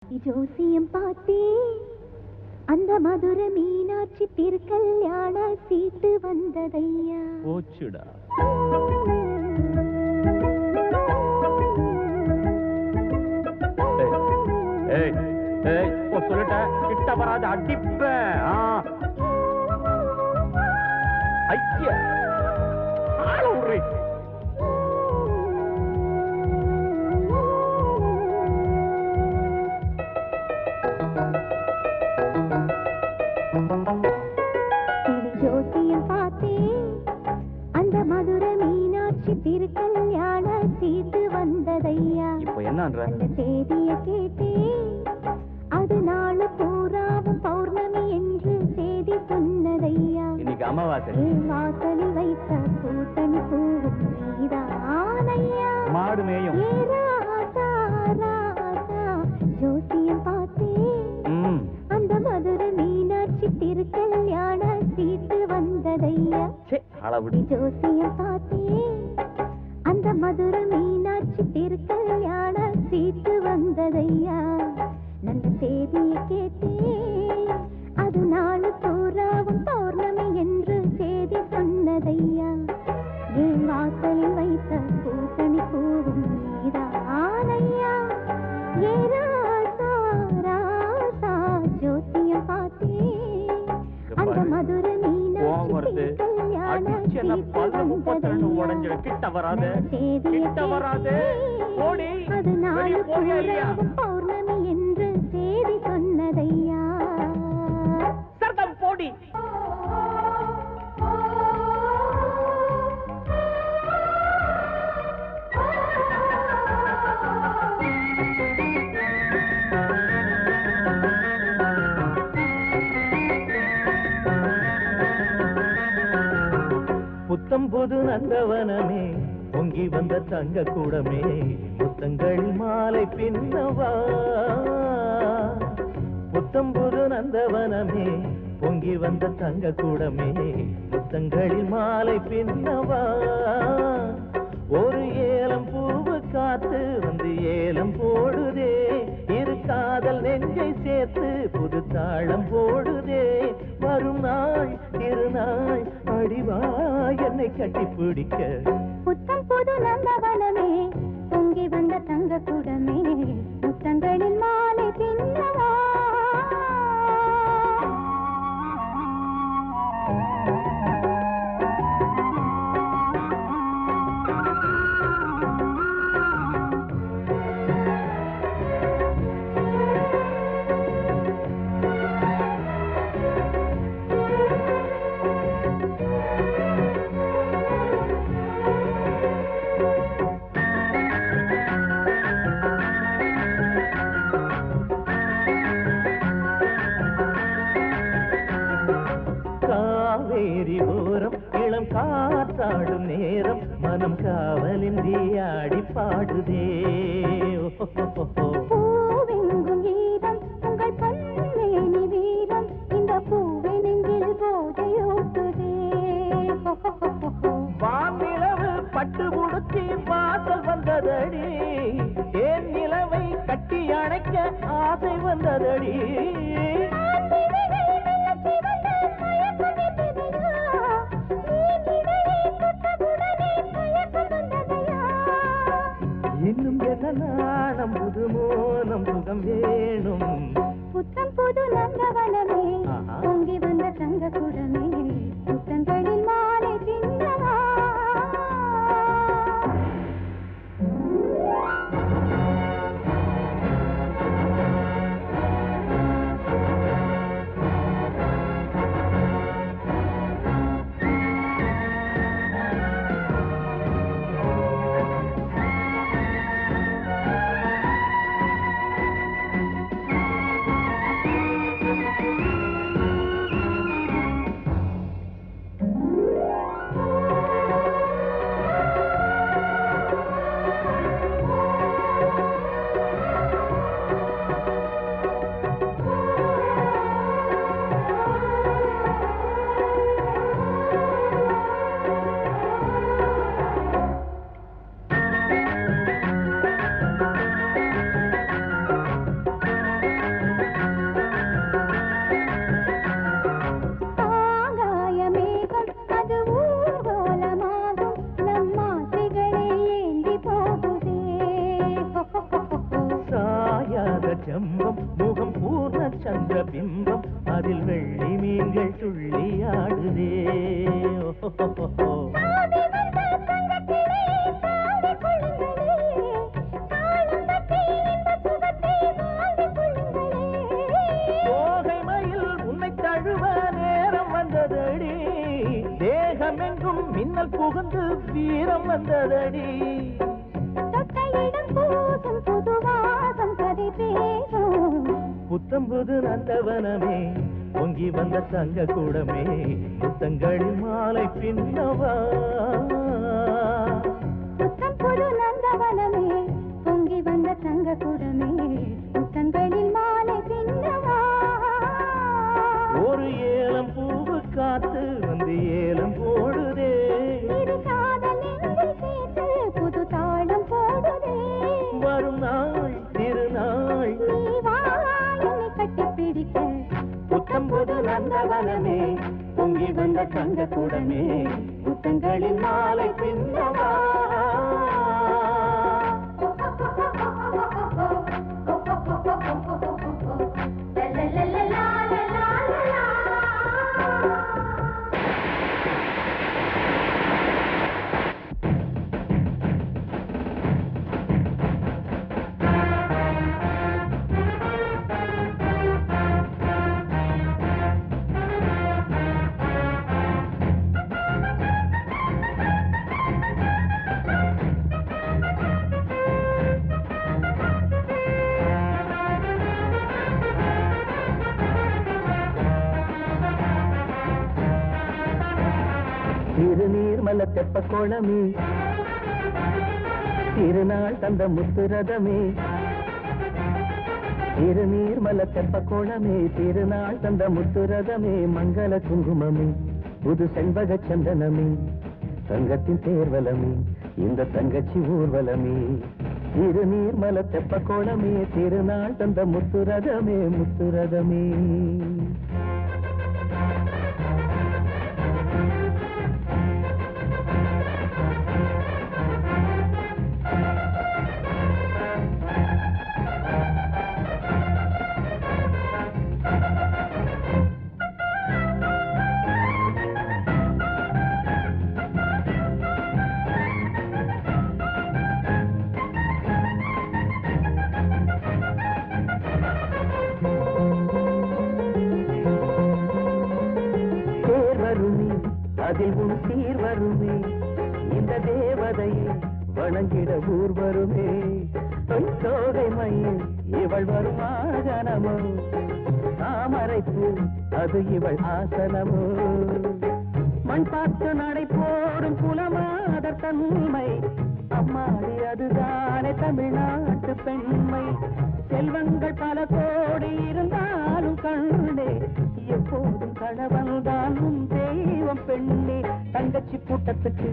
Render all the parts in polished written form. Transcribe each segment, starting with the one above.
ஜோசியம் பார்த்தே அந்த மதுரை மீனாட்சி திருக்கல்யாண சீட்டு வந்ததையா போச்சுடா. சொல்லிட்ட கிட்ட வராது அடிப்ப. ஐயா ஆள விடுறே. ஜோசியம் பார்த்தே அந்த மதுரை மீனாட்சி திருக்கல்யாண சீட்டு வந்ததையா. இப்போ என்னன்ற அந்த தேதியை கேட்டே அது நாள் பூராவும் பௌர்ணமி என்று செய்தி சொன்னதையா. இன்னைக்கு அமாவாசை. வாசலில் வைத்த பூத்தனி பூவும் நீதானையா. மாடு மேயும். ஜோசியம் பார்த்தே அந்த மதுரை மீனாட்சி திருக்கல்யாண சீட்டு வந்ததையா. ஜோசியம் பார்த்தே அந்த மதுரை மீனாட்சி திருக்கல்யாண சீட்டு வந்ததையா. நல்ல தேதியை கேட்டே அது நாள் பூராவும் பௌர்ணமி என்று செய்தி சொன்னதையா. என் வாசலில் வைத்த பூசணி பூவும் நீதானையா. ஏ ராசா ராசா ஜோசியம் பார்த்தே அந்த மதுரை மீனாட்சி திருக்கல்யாண சீட்டு வந்ததையா. கிட்ட வராது அது நாள் பூராவும் பௌர்ணமி என்று செய்தி சொன்னதையா. சர்தம் போடி. புத்தம்புது நந்தவனமே பொங்கி வந்த தங்க கூடமே முத்தங்களில் மாலை பின்னவா. புத்தம்புது நந்தவனமே பொங்கி வந்த தங்க கூடமே முத்தங்களில் மாலை பின்னவா. ஒரு ஏலம் பூவு காத்து வந்து ஏலம் போடுதே. இரு காதல் நெஞ்சை சேர்த்து புது தாளம் போடுதே. வரும் நாள் திருநாள் அடிவா என்னை கட்டி பிடிக்க. புத்தம் புது நந்தவனமே பொங்கி வந்த தங்க கூடமே முத்தங்களில் மாலை பின்னவா. காத்தாடும் நேரம் மனம் காவலின்றி ஆடி பாடுதே. பூவெங்கும் கீதம் உங்கள் பன்மேனி வீரம் இந்த பூவை நெஞ்சில் போதையோட்டுதே. வானிலவு பட்டு உடுத்தி வாசல் வந்ததடி. ஏன் நிலவை கட்டி அணைக்க ஆசை வந்ததடி. இன்னும் என்ன நாணம் புது மோனம் சுகம் வேணும். புத்தம் புது நந்தவனமே பொங்கி வந்த தங்க கூடமே முத்தங்களில் மாலை பின்னவா. ஜம்பம் முகம் பூர்ண சந்திர பிம்பம் அதில் வெள்ளி மீன்கள் துள்ளியாடுதே தாவி வந்த தங்கத்திலே தாவி கொள்ளுங்களே தாளம் தட்டி இந்த சுகத்தை வாங்கி கொள்ளுங்களே தோகை மயில் உன்னை தழுவ நேரம் வந்ததடி தேகமெங்கும் மின்னல் புகுந்து வீரம் வந்ததடி தொட்டையிடம் பூசும் புதுவாசம் கதை பேசும் புத்தம்புது நந்தவனமே பொங்கி வந்த தங்க கூடமே முத்தங்களில் மாலை பின்னவா புத்தம் புது நந்தவனமே பொங்கி வந்த தங்க கூடமே முத்தங்களில் மாலை பின்னவா ஒரு ஏலம் பூவு காத்து வந்து ஏலம் போடுதே இரு காதல் நெஞ்சில் சேர்த்து புது தாளம் போடுதே வரும் நாள் திருநாள் நீ வா என்னை கட்டிப் பிடிக்க புத்தம்புது நந்தவனமே பொங்கி வந்த தங்க கூடமே முத்தங்களில் மாலை பின்னவா திருநீர்மல தெப்ப கோலமே திருநாள் தந்த முத்துரதமே திருநீர்மல தெப்ப கோலமே திருநாள் தந்த முத்துரதமே மங்கள குங்குமமே புது செண்பக சந்தனமே தங்கத்தின் தேர்வலமே இந்த தங்கச்சி ஊர்வலமே திருநீர்மல தெப்ப கோலமே திருநாள் தந்த முத்துரதமே முத்துரதமே அதில் உன் சீர் வருமே இந்த தேவதையை வணங்கிட ஊர் வருமே தோகை மயில் இவள் வரும் ஆகனமோ தாமரைப்பூ அது இவள் ஆசனமோ மண் பார்த்து நடை போடும் குலமாதர் தன்மை அம்மாடி அதுதானே தமிழ்நாட்டு பெண்மை செல்வங்கள் பல கோடி இருந்தாலும் கண்டே எப்போதும் கணவன் தான் தெய்வம் பெண்ணே தங்கச்சி கூட்டத்துக்கு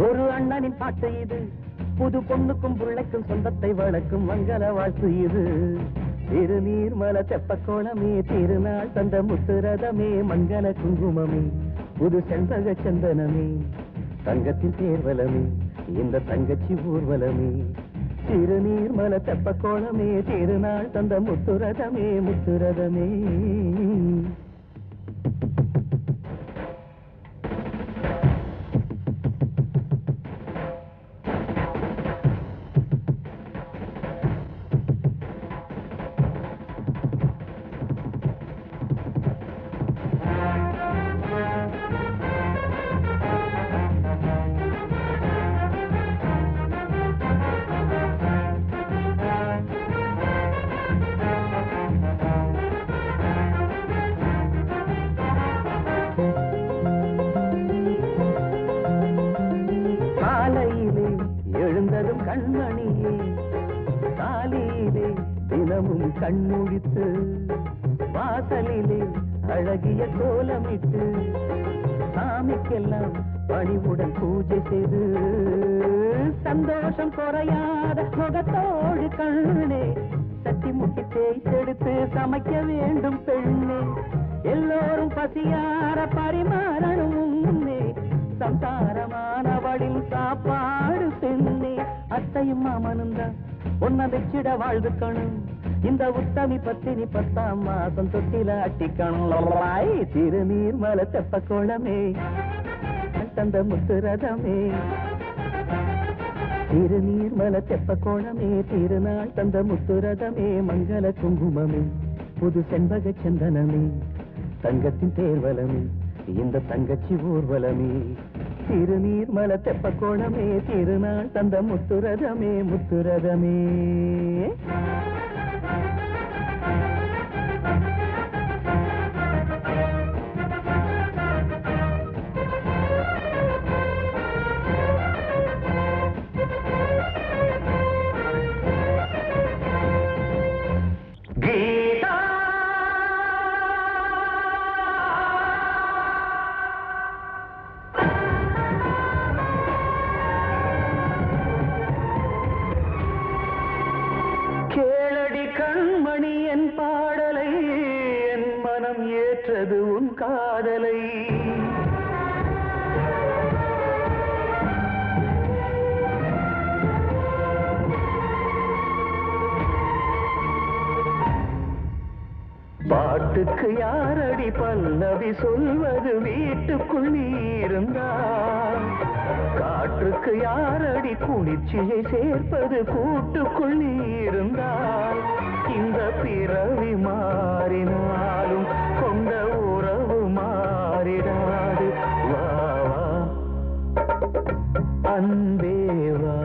ஒரு அண்ணனின் பாட்டு இது புது பொண்ணுக்கும் பிள்ளைக்கும் சொந்தத்தை வளர்க்கும் மங்கள வாழ்த்து இது திருநீர்மல தெப்ப கோலமே திருநாள் தந்த முத்துரதமே மங்கள குங்குமமே புது செண்பக சந்தனமே தங்கத்தின் தேர்வலமே இந்த தங்கச்சி ஊர்வலமே திருநீர்மல தெப்ப கோலமே திருநாள் தந்த முத்துரதமே முத்துரதமே கண்மணியே காலையிலே தினமும் கண்முழித்து வாசலிலே அழகிய கோலமிட்டு சாமிக்கெல்லாம் பணிவுடன் பூஜை செய்து சந்தோஷம் குறையாத முகத்தோடு கண்ணே சட்டி முட்டி தேய்த்தெடுத்து சமைக்க வேண்டும் பெண்ணே எல்லோரும் பசியார பரிமாறணும் முன்னே சம்சாரமானவளின் சாப்பாடு பெண்ணே அத்தையும் மாமனும் தான் ஒன்ன வச்சிட வாழ்ந்துக்கணும் இந்த உத்தமி பத்தினி 10ஆம் மாசம் தொட்டில அட்டிக்கணும் திருநீர்மலை தெப்ப கோலமே தந்த முத்துரதமே திருநீர்மலை தெப்ப கோலமே திருநாள் தந்த முத்துரதமே மங்கள குங்குமமே புது செண்பக சந்தனமே தங்கத்தின் தேர்வலமே இந்த தங்கச்சி ஊர்வலமே திருநீர்மலை தெப்ப கோலமே திருநாள் தந்த முத்துரதமே முத்துரதமே ஏற்றது உன் காதலை பாட்டுக்கு யாரடி பல்லவி சொல்வது வீட்டுக்குள் நீ இருந்தால் காற்றுக்கு யாரடி குளிர்ச்சியை சேர்ப்பது கூட்டுக்குள் நீ இருந்தால் இந்த பிறவி மாறினாலும் கொண்ட உறவு மாறிடாது வா வா அன்பேவா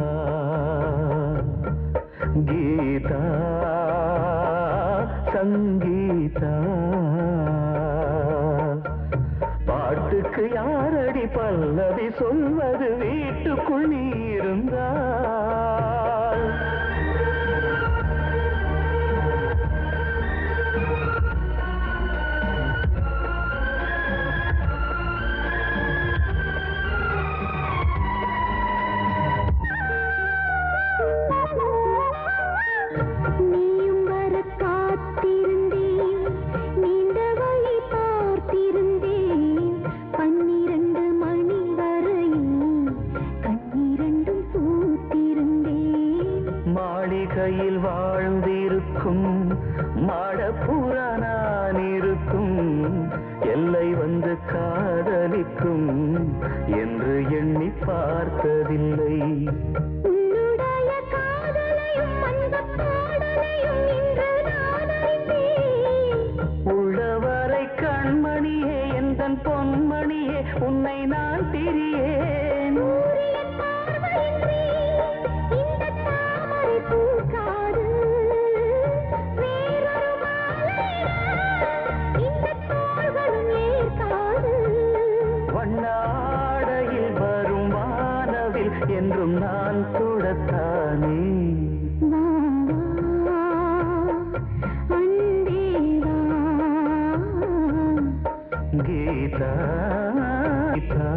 கீதா சங்கீதா பாட்டுக்கு யாரடி பல்லவி சொல்வது வீட்டுக்குள் நீ இருந்தால் மாளிகையில் வாழ்ந்திருக்கும் மாடப்புறா நான் இருக்கும் எல்லை வந்து காதலிக்கும் என்று எண்ணி பார்த்ததில்லை உன்னுடைய காதலையும் அந்த பாடலையும் இன்று நான் அறிந்தேன் உள்ளவரை கண்மணியே எந்தன் பொன்மணியே உன்னை நான் திரியேன் சூரியன் பார்வையின்றி இந்த தாமரை பூக்காது வேறொரு மாலையினால் இந்த தோள்களும் ஏற்காது வண்ணாடையில் வரும் வானவில் என்றும் நான் தொடத்தானே வா வா அன்பே வா கீதா கீதா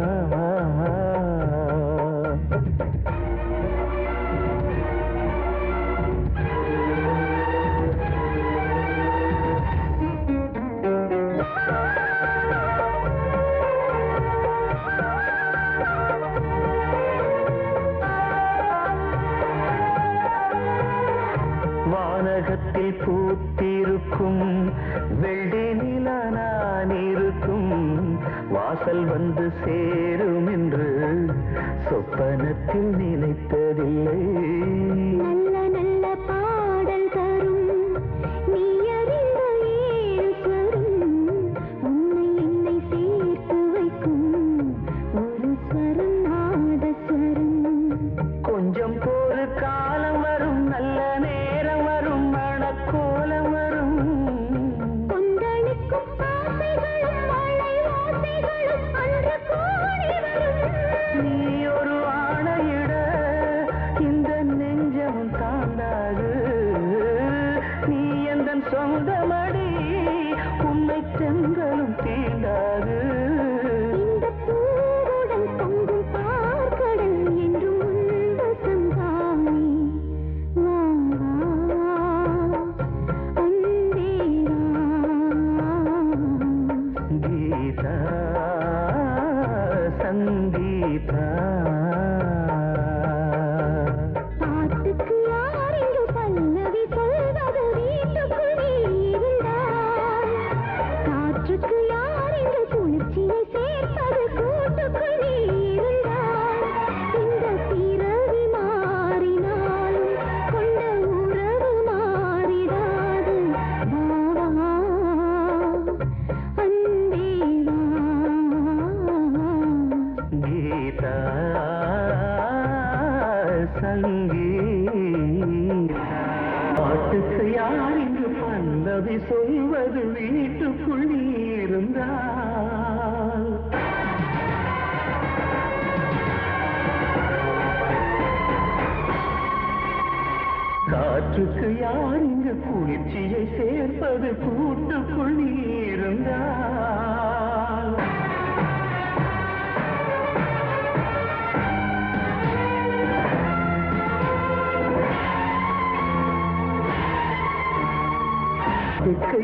வானகத்தில் பூத்திருக்கும் வெள்ளி நிலா நான் இருக்கும் வாசல் வந்து சேரும் என்று சொப்பனத்தில் நினைத்ததில்லை நல்ல நல்ல பாடல் தரும் நீ அறிந்த ஈஸ்வரன் உன்னை என்னை சேர்த்து வைக்கும் ஒரு ஸ்வரம் நாதஸ்வரம் கொஞ்சம் ஒரு காலம் வரும் நல்ல நேரம் வரும் மணக்கோலம் வரும் கொந்தளிக்கும் ஆசைகளும் மழை ஓசைகளும் அன்று கூடி வரும் நீ ஒரு ஆணையிட இந்த நெஞ்சமும் தாண்டாது நீ எந்தன் சொந்தமடி உன்னை செங்கலும் தீண்டாது இந்த பூவுடன் பொங்கும் பார்க்கடல் என்றும் உன் வசந்தானே வா வா அன்பே வா கீதா சங்கீதா பாட்டுக்கு யாரென்று பல்லவி சொல்வது வீட்டு பல்லவி சொல்வது வீட்டுக்குள் நீ இருந்தால் காற்றுக்கு யார் இங்கு குளிர்ச்சியை சேர்ப்பது கூட்டுக்குள் நீ இருந்தால்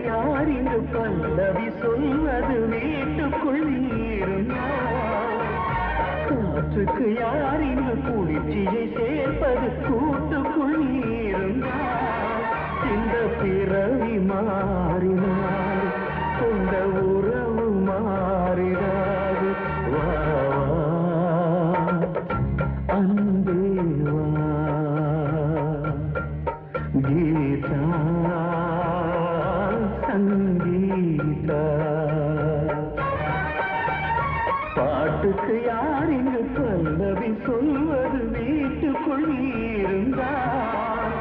யார் இங்கு பல்லவி சொல்வது வீட்டுக்குள் நீ இருந்தால் காற்றுக்கு யார் இங்கு குளிர்ச்சியை சேர்ப்பது கூட்டுக்குள் நீ இருந்தால் இந்த பிறவி மாறினால் கொண்ட உறவு மாறிடாது வா அன்பே வா கீதா சங்கீதா பாட்டுக்கு யார் இங்கு பல்லவி சொல்வது வீட்டுக்குள் நீ இருந்தால்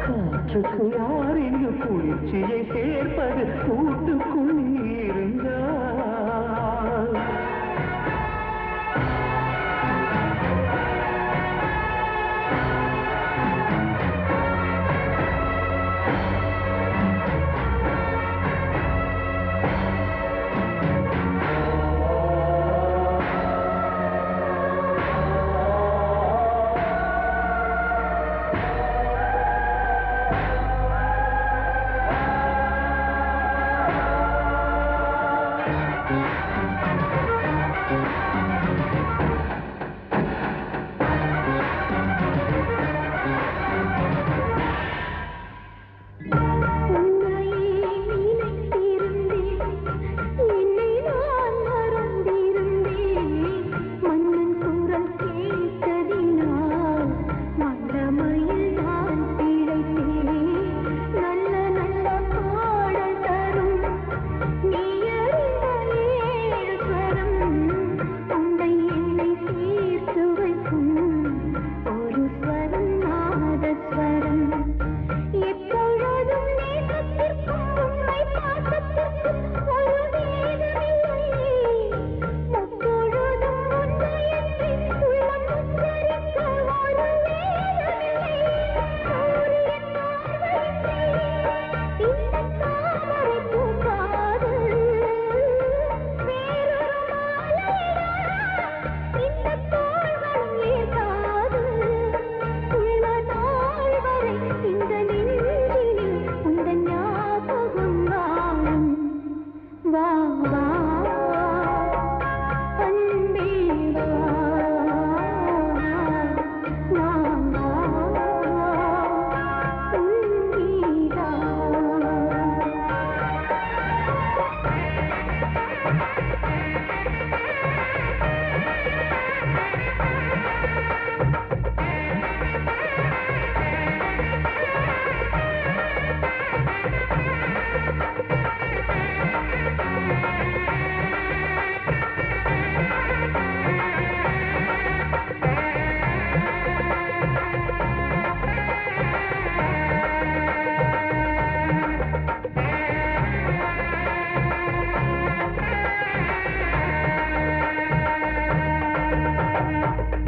காற்றுக்கு யார் இங்கு குளிர்ச்சியை சேர்ப்பது கூட்டுக்குள் நீ இருந்தால்